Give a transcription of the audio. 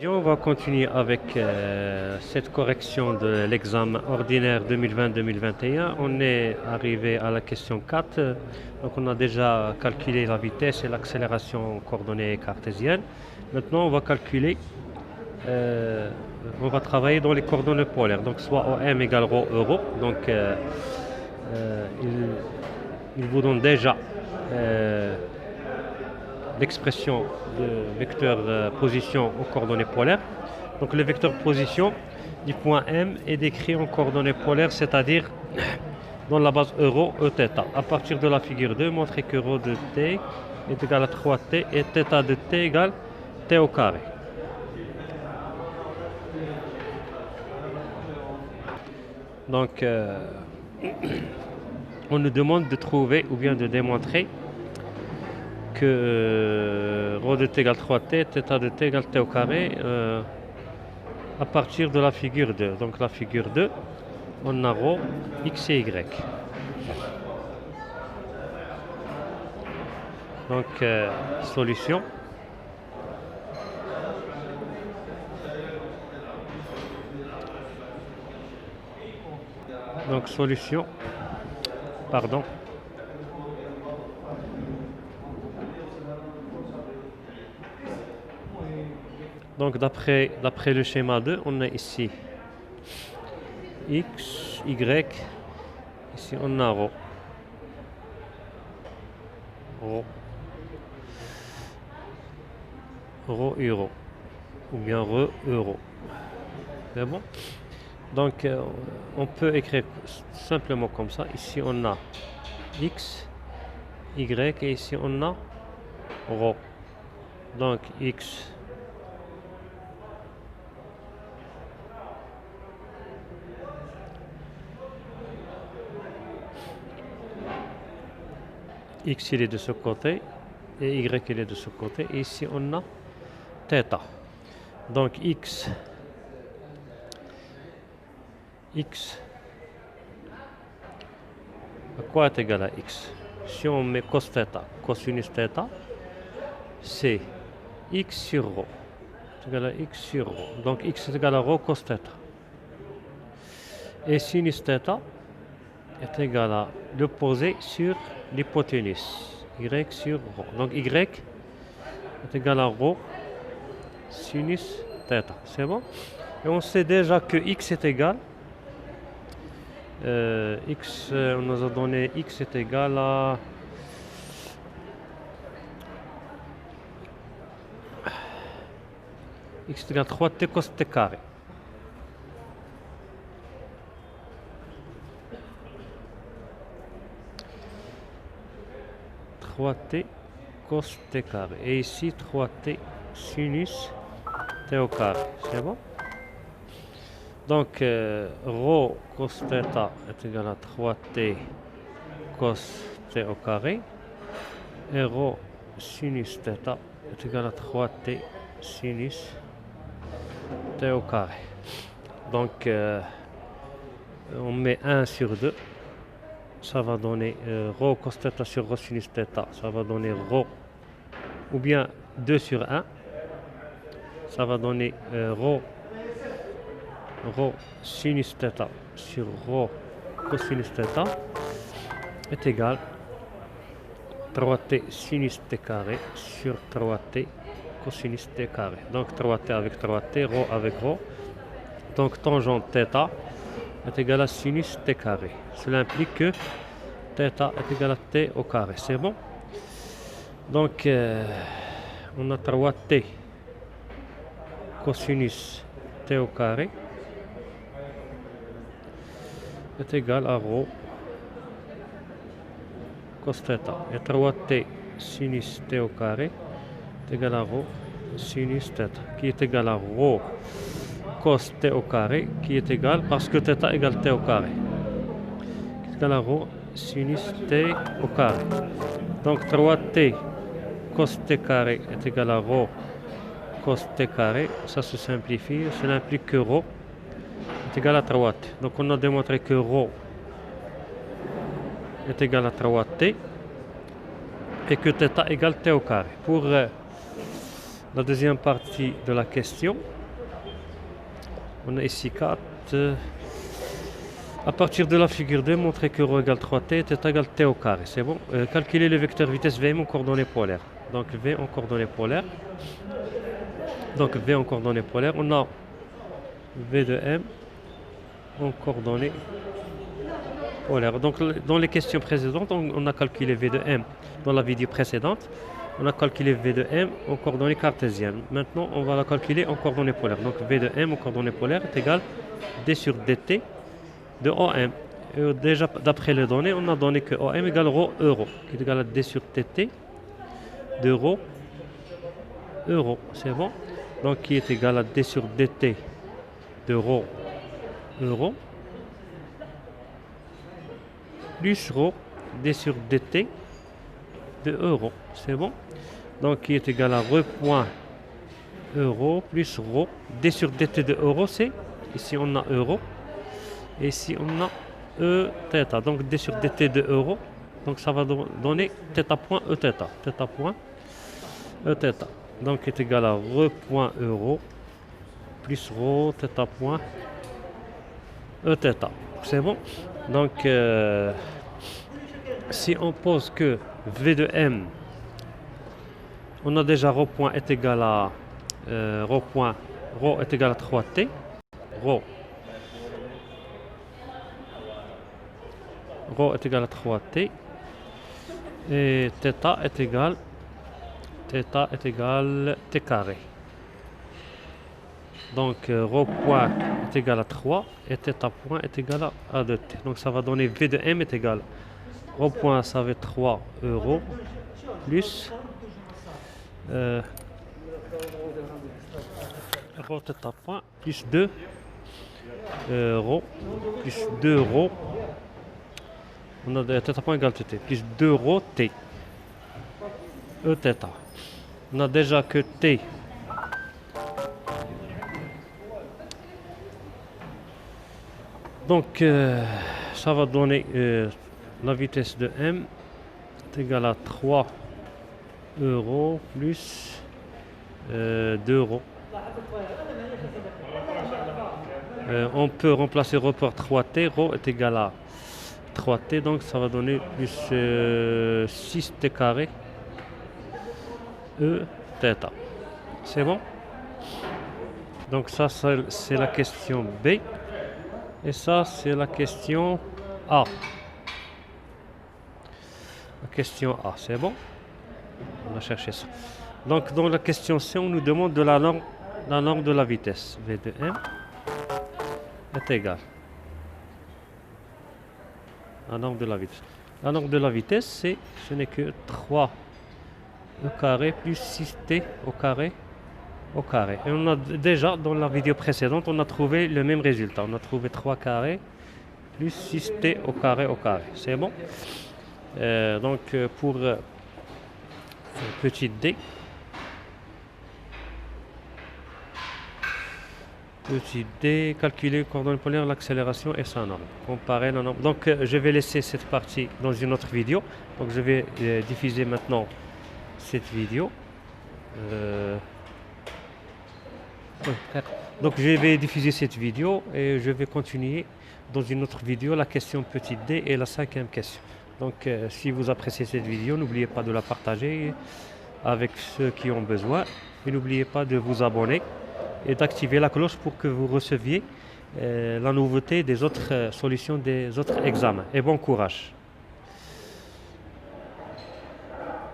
Et on va continuer avec cette correction de l'examen ordinaire 2020-2021. On est arrivé à la question 4. Donc on a déjà calculé la vitesse et l'accélération en coordonnées cartésiennes. Maintenant on va calculer, euh, on va travailler dans les coordonnées polaires. Donc soit OM égale ρ euro. Donc il vous donne déjà l'expression de vecteur position aux coordonnées polaires. Donc le vecteur position du point M est décrit en coordonnées polaires, c'est-à-dire dans la base euro Eθ. À partir de la figure 2, montrez que ρ de t est égal à 3t et θ de t égale t au carré. Donc on nous demande de trouver ou bien de démontrer que ρ de t égale 3t, θ de t égale t au carré à partir de la figure 2. Donc la figure 2, on a ρ, x et y. Donc solution. Donc solution, pardon. Donc d'après le schéma 2, on a ici x, y, ici on a ρ. Ρ euro, ou bien ρ euro. C'est bon? Donc on peut écrire simplement comme ça. Ici on a x, y et ici on a ρ. Donc x il est de ce côté et y il est de ce côté. Et ici on a θ. Donc x à quoi est égal à x? Si on met cos θ, cosinus θ, c'est x sur ρ. C'est égal à x sur ρ. Donc x est égal à ρ cos θ. Et sinus θ est égal à l'opposé sur l'hypoténuse, y sur ρ. Donc y est égal à ρ sinus θ. C'est bon? Et on sait déjà que x est égal, on nous a donné x est égal à x est égal à 3t cos t carré. t cos t carré. Et ici 3t sinus t au carré. C'est bon? Donc ρ cos θ est égal à 3t cos t au carré. Et ρ sinus θ est égal à 3t sinus t au carré. Donc on met 1 sur 2. Ça va donner ρ cos θ sur ρ sinus θ. Ça va donner ρ, ou bien 2 sur 1. Ça va donner ρ sinus θ sur ρ cosinus θ est égal 3t sinus t carré sur 3t cosinus t carré. Donc 3t avec 3t, ρ avec ρ. Donc tangente θ est égal à sinus t carré. Cela implique que θ est égal à t au carré. C'est bon? Donc on a 3t cosinus t au carré est égal à ρ cos θ. Et 3t sinus t au carré est égal à ρ sinus θ, qui est égal à ρ cos t au carré, qui est égal, parce que θ égale t au carré, qui est égal à ρ sinus t au carré. Donc 3t cos t carré est égal à ρ cos t carré. Ça se simplifie. Cela implique que ρ est égal à 3t. Donc on a démontré que ρ est égal à 3t et que θ égale t au carré. Pour La deuxième partie de la question. On a ici 4. À partir de la figure 2, montrer que ρ égale 3t et θ égale t au carré. C'est bon. Calculer le vecteur vitesse Vm en coordonnées polaires. Donc V en coordonnées polaires. Donc V en coordonnées polaires. On a V de M en coordonnées polaires. Donc dans les questions précédentes, on a calculé V de M dans la vidéo précédente. On a calculé V de M en coordonnées cartésiennes. Maintenant, on va la calculer en coordonnées polaires. Donc V de M en coordonnées polaires est égal d sur dt de OM. Et déjà, d'après les données, on a donné que OM égale ρ euro, qui est égal à d sur dt de ρ euro. C'est bon? Donc, qui est égal à d sur dt de ρ euro plus ρ d sur dt de euro. C'est bon? Donc, qui est égal à ρ point euro plus ρ d sur dt de euro, c'est ici on a euro. Et ici on a E θ, donc d sur dt de euro, donc ça va donner θ point E θ, θ point E θ, donc est égal à ρ point euro plus ρ θ point E θ. C'est bon? Donc si on pose que V de M, on a déjà ρ point est égal à ρ est égal à 3t, ρ est égal à 3t et θ est égal t carré. Donc ρ point est égal à 3 et θ point est égal à 2t. Donc ça va donner V de M est égal ρ point, ça va être 3 euros plus ρ θ point plus 2 ρ plus 2 ρ. On a θ point égale tt plus 2 ρ t E θ. On a déjà que t donc ça va donner la vitesse de M est égale à 3 euros plus 2 euros. On peut remplacer ρ par 3t, ρ est égal à 3t, donc ça va donner plus 6t carré E θ. C'est bon? Donc ça c'est la question B. Et ça c'est la question A. La question A, c'est bon? On a cherché ça. Donc dans la question C, on nous demande de la norme de la vitesse. V de M est égale la norme de la vitesse. La norme de la vitesse, ce n'est que 3 e carré plus 6t au carré au carré. Et on a déjà, dans la vidéo précédente, on a trouvé le même résultat. On a trouvé 3 carré plus 6t au carré au carré. C'est bon? Donc pour petit d, calculer coordonnées polaires, l'accélération et sa norme. Comparer la norme. Donc je vais laisser cette partie dans une autre vidéo. Donc je vais diffuser maintenant cette vidéo. Donc je vais diffuser cette vidéo et je vais continuer dans une autre vidéo la question petit d et la 5e question. Donc si vous appréciez cette vidéo, n'oubliez pas de la partager avec ceux qui ont besoin et n'oubliez pas de vous abonner et d'activer la cloche pour que vous receviez la nouveauté des autres solutions des autres examens. Et bon courage!